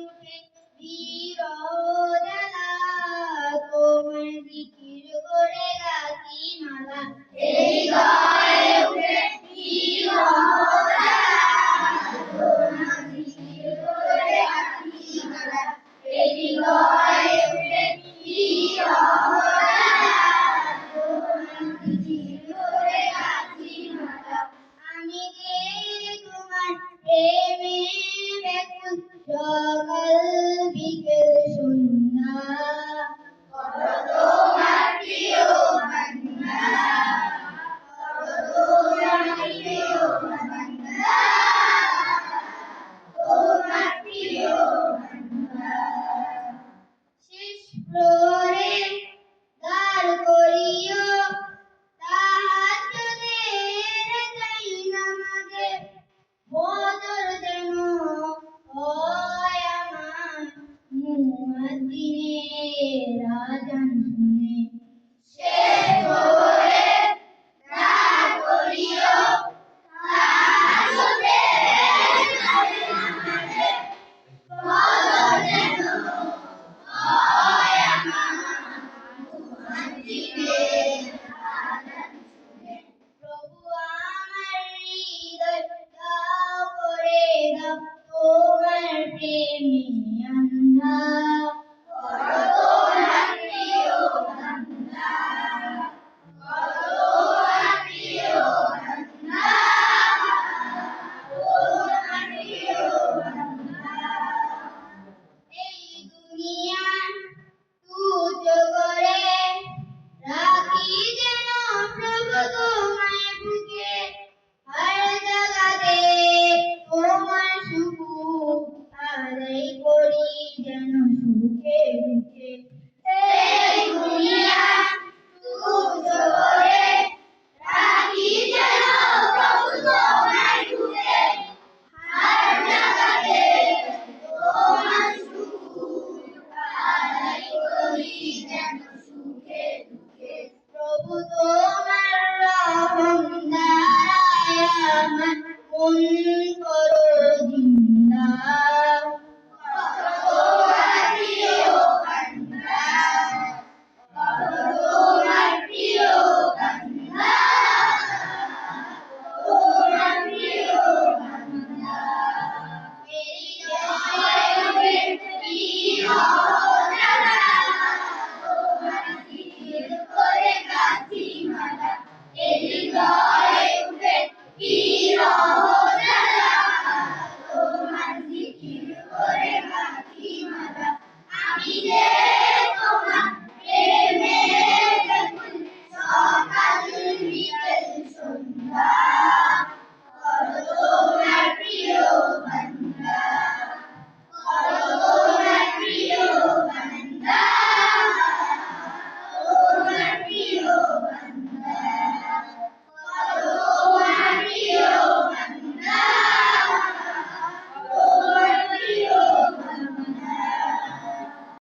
উঠে বিরহজ্বালা, তোমার জিকির করে গাছি মালা। হৃদয়ে উঠে বিরহজ্বালা, তোমার জিকির করে গাছি মালা। হৃদয়ে উঠে বিরহজ্বালা, তোমার জিকির করে গাছি মালা। আমি যে তোমার প্রেমে ব্যাকুল, সকাল বিকেল সন্ধ্যা। করো তোমার প্রিয় বান্দা, করো তোমার প্রিয় বান্দা, তোমার প্রিয় বান্দা। শেষ প্রহরে দাঁড় করিও, তাহাজ্জুদের চাই নামাজে। বদর যেন হয় আমার, মুয়াজ্জিনের আযান শুনে। শেষ প্রহরে দাঁড় করিও, তাহাজ্জুদের চাই নামাজে। বদর যেন হয় আমার, মুয়াজ্জিনের আযান শুনে। প্রভু আমার হৃদয় দাও করে দাও, তোমার প্রেমে অন্ধা। করো তোমার প্রিয় বান্দা, করো তোমার প্রিয় বান্দা, তোমার প্রিয় বান্দা। এই দুনিয়া তুচ্ছ করে রাখি যেন প্রভু তোমায় বুকে। হর জায়গাতে তোমার শুকর আদায়